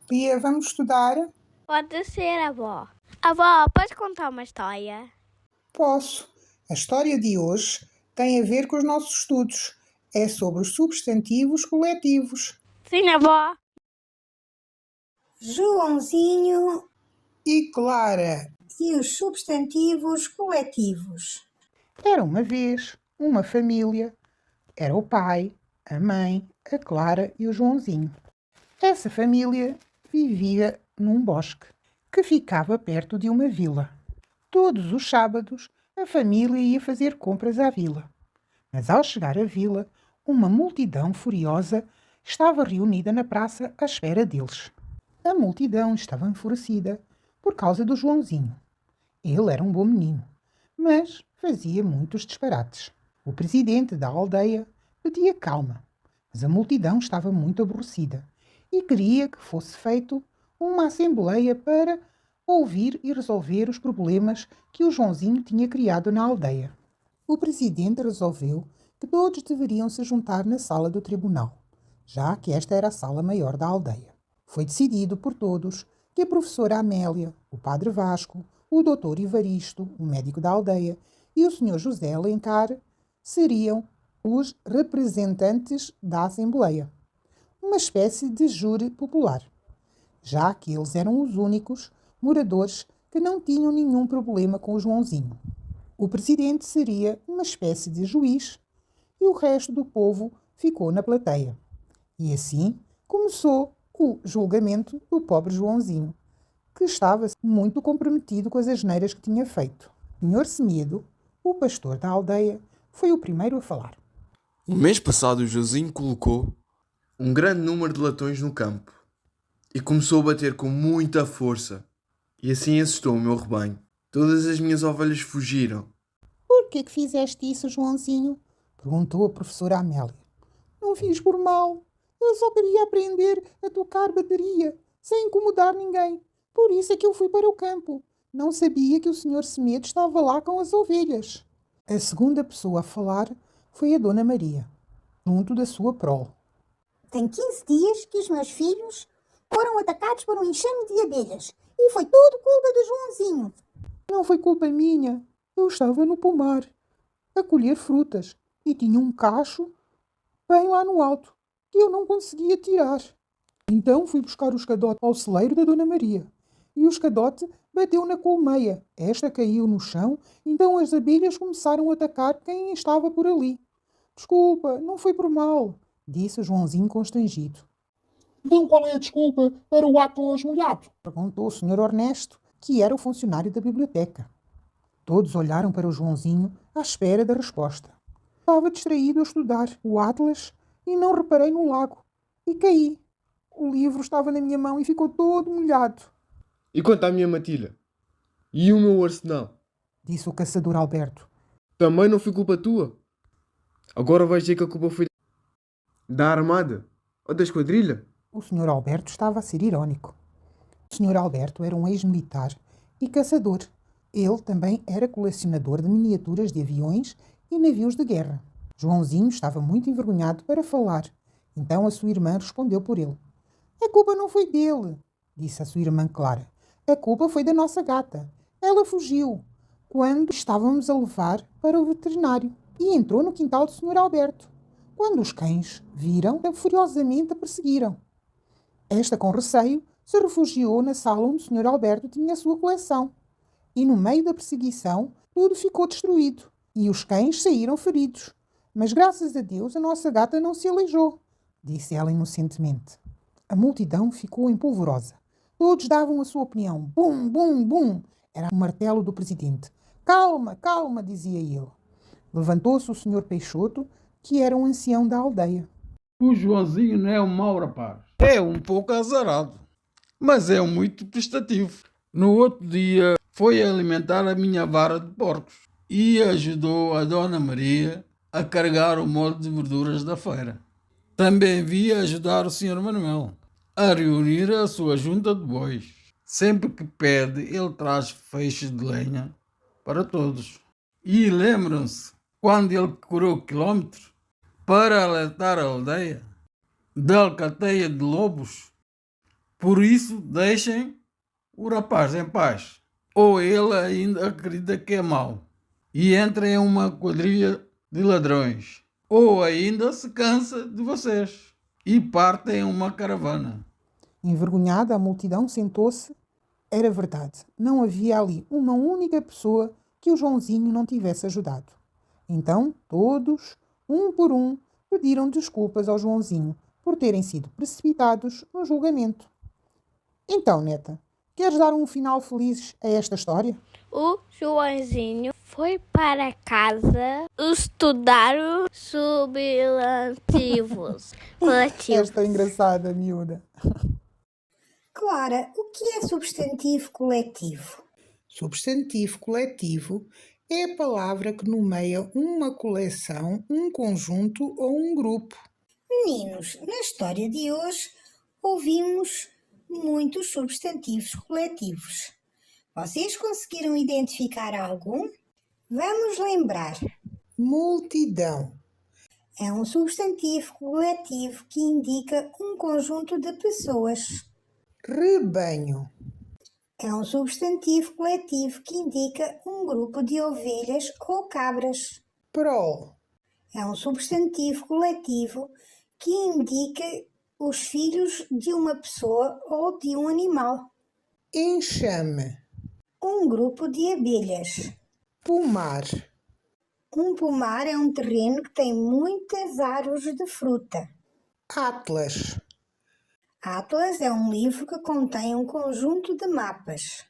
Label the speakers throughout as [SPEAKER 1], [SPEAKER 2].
[SPEAKER 1] Bia, vamos estudar?
[SPEAKER 2] Pode ser, avó. Avó, pode contar uma história?
[SPEAKER 1] Posso. A história de hoje tem a ver com os nossos estudos. É sobre os substantivos coletivos.
[SPEAKER 2] Sim, avó.
[SPEAKER 3] Joãozinho
[SPEAKER 1] E Clara.
[SPEAKER 3] e os substantivos coletivos.
[SPEAKER 1] Era uma vez uma família. Era o pai, a mãe, a Clara e o Joãozinho. Essa família vivia num bosque que ficava perto de uma vila. Todos os sábados, a família ia fazer compras à vila. Mas ao chegar à vila, uma multidão furiosa estava reunida na praça à espera deles. A multidão estava enfurecida por causa do Joãozinho. Ele era um bom menino, mas fazia muitos disparates. O presidente da aldeia pedia calma, mas a multidão estava muito aborrecida e queria que fosse feita uma assembleia para ouvir e resolver os problemas que o Joãozinho tinha criado na aldeia. O presidente resolveu que todos deveriam se juntar na sala do tribunal, já que esta era a sala maior da aldeia. Foi decidido por todos que a professora Amélia, o padre Vasco, o doutor Ivaristo, o médico da aldeia, e o senhor José Alencar seriam os representantes da Assembleia, uma espécie de júri popular, já que eles eram os únicos moradores que não tinham nenhum problema com o Joãozinho. O presidente seria uma espécie de juiz e o resto do povo ficou na plateia. E assim começou o julgamento do pobre Joãozinho, que estava muito comprometido com as asneiras que tinha feito. O senhor Semedo, o pastor da aldeia, foi o primeiro a falar.
[SPEAKER 4] O mês passado o Joãozinho colocou um grande número de latões no campo e começou a bater com muita força. E assim assustou o meu rebanho. Todas as minhas ovelhas fugiram.
[SPEAKER 1] Por que fizeste isso, Joãozinho? Perguntou a professora Amélia. Não fiz por mal. Eu só queria aprender a tocar bateria, sem incomodar ninguém. Por isso é que eu fui para o campo. Não sabia que o senhor Semedo estava lá com as ovelhas. A segunda pessoa a falar foi a Dona Maria, junto da sua prole.
[SPEAKER 3] Tem 15 dias que os meus filhos foram atacados por um enxame de abelhas e foi tudo culpa do Joãozinho.
[SPEAKER 1] Não foi culpa minha. Eu estava no pomar, a colher frutas, e tinha um cacho bem lá no alto, que eu não conseguia tirar. Então fui buscar o escadote ao celeiro da Dona Maria. E o escadote bateu na colmeia. Esta caiu no chão, então as abelhas começaram a atacar quem estava por ali. Desculpa, não foi por mal, disse Joãozinho constrangido.
[SPEAKER 5] Então qual é a desculpa para o Atlas molhado?
[SPEAKER 1] Perguntou o senhor Ernesto, que era o funcionário da biblioteca. Todos olharam para o Joãozinho à espera da resposta. Estava distraído a estudar o Atlas e não reparei no lago. E caí. O livro estava na minha mão e ficou todo molhado.
[SPEAKER 4] E quanto à minha matilha? E o meu arsenal?
[SPEAKER 1] Disse o caçador Alberto.
[SPEAKER 4] Também não foi culpa tua? Agora vais dizer que a culpa foi da armada? Ou da esquadrilha?
[SPEAKER 1] O senhor Alberto estava a ser irónico. O senhor Alberto era um ex-militar e caçador. Ele também era colecionador de miniaturas de aviões e navios de guerra. Joãozinho estava muito envergonhado para falar. Então a sua irmã respondeu por ele. A culpa não foi dele, disse a sua irmã Clara. A culpa foi da nossa gata. Ela fugiu quando estávamos a levar para o veterinário e entrou no quintal do senhor Alberto. Quando os cães viram, furiosamente a perseguiram. Esta, com receio, se refugiou na sala onde o senhor Alberto tinha a sua coleção. E no meio da perseguição, tudo ficou destruído e os cães saíram feridos. Mas graças a Deus a nossa gata não se aleijou, disse ela inocentemente. A multidão ficou empolvorosa. Todos davam a sua opinião. Bum, bum, bum! Era o martelo do presidente. Calma, calma, dizia ele. Levantou-se o senhor Peixoto, que era um ancião da aldeia.
[SPEAKER 5] O Joãozinho não é um mau rapaz. É um pouco azarado, mas é muito prestativo. No outro dia foi alimentar a minha vara de porcos e ajudou a Dona Maria a carregar o molho de verduras da feira. Também vi ajudar o Sr. Manuel a reunir a sua junta de bois. Sempre que pede, ele traz feixes de lenha para todos. E lembram-se quando ele correu quilómetros para alertar a aldeia da alcateia de lobos Por isso, deixem o rapaz em paz. Ou ele ainda acredita que é mau e entra em uma quadrilha de ladrões. Ou ainda se cansa de vocês e parte em uma caravana.
[SPEAKER 1] Envergonhada, a multidão sentou-se. Era verdade, não havia ali uma única pessoa que o Joãozinho não tivesse ajudado. Então, todos, um por um, pediram desculpas ao Joãozinho por terem sido precipitados no julgamento. Então, neta, queres dar um final feliz a esta história?
[SPEAKER 2] O Joãozinho foi para casa estudar os substantivos coletivos.
[SPEAKER 1] Esta é engraçada, miúda.
[SPEAKER 3] Clara, o que é substantivo coletivo?
[SPEAKER 1] Substantivo coletivo é a palavra que nomeia uma coleção, um conjunto ou um grupo.
[SPEAKER 3] Meninos, na história de hoje ouvimos muitos substantivos coletivos. Vocês conseguiram identificar algum? Vamos lembrar.
[SPEAKER 1] Multidão,
[SPEAKER 3] É um substantivo coletivo que indica um conjunto de pessoas.
[SPEAKER 1] rebanho,
[SPEAKER 3] É um substantivo coletivo que indica um grupo de ovelhas ou cabras.
[SPEAKER 1] prol,
[SPEAKER 3] É um substantivo coletivo que indica os filhos de uma pessoa ou de um animal.
[SPEAKER 1] enxame,
[SPEAKER 3] Um grupo de abelhas.
[SPEAKER 1] pomar,
[SPEAKER 3] Um pomar é um terreno que tem muitas árvores de fruta.
[SPEAKER 1] atlas,
[SPEAKER 3] Atlas é um livro que contém um conjunto de mapas.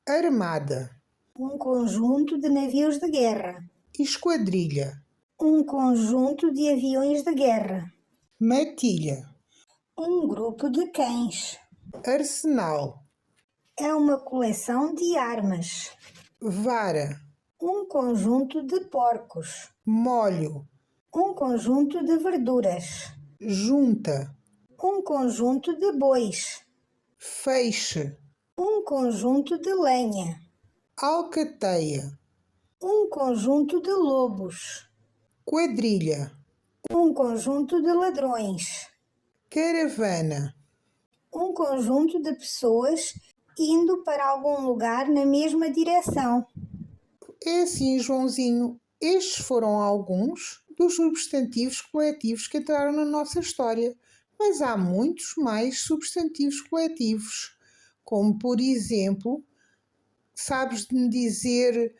[SPEAKER 1] armada,
[SPEAKER 3] Um conjunto de navios de guerra.
[SPEAKER 1] esquadrilha,
[SPEAKER 3] Um conjunto de aviões de guerra.
[SPEAKER 1] matilha,
[SPEAKER 3] Um grupo de cães.
[SPEAKER 1] arsenal,
[SPEAKER 3] É uma coleção de armas.
[SPEAKER 1] vara,
[SPEAKER 3] Um conjunto de porcos.
[SPEAKER 1] molho,
[SPEAKER 3] Um conjunto de verduras.
[SPEAKER 1] junta,
[SPEAKER 3] Um conjunto de bois.
[SPEAKER 1] feixe,
[SPEAKER 3] Um conjunto de lenha.
[SPEAKER 1] alcateia,
[SPEAKER 3] Um conjunto de lobos.
[SPEAKER 1] quadrilha,
[SPEAKER 3] Um conjunto de ladrões.
[SPEAKER 1] caravana,
[SPEAKER 3] Um conjunto de pessoas indo para algum lugar na mesma direção.
[SPEAKER 1] É assim, Joãozinho, estes foram alguns dos substantivos coletivos que entraram na nossa história, mas há muitos mais substantivos coletivos, como por exemplo, sabes de me dizer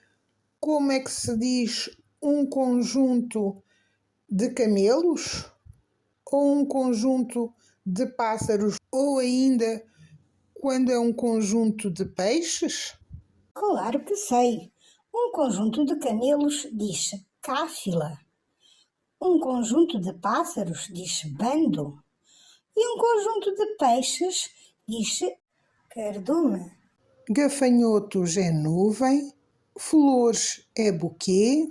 [SPEAKER 1] como é que se diz um conjunto de camelos? Ou um conjunto de pássaros? Ou ainda quando é um conjunto de peixes?
[SPEAKER 3] Claro que sei. Um conjunto de camelos diz cáfila. Um conjunto de pássaros diz bando. E um conjunto de peixes diz cardume.
[SPEAKER 1] Gafanhotos é nuvem, flores é buquê,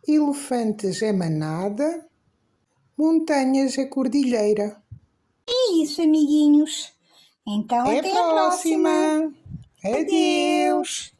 [SPEAKER 1] elefantes é manada, montanhas é cordilheira.
[SPEAKER 3] É isso, amiguinhos. Então, até a próxima.
[SPEAKER 1] Adeus!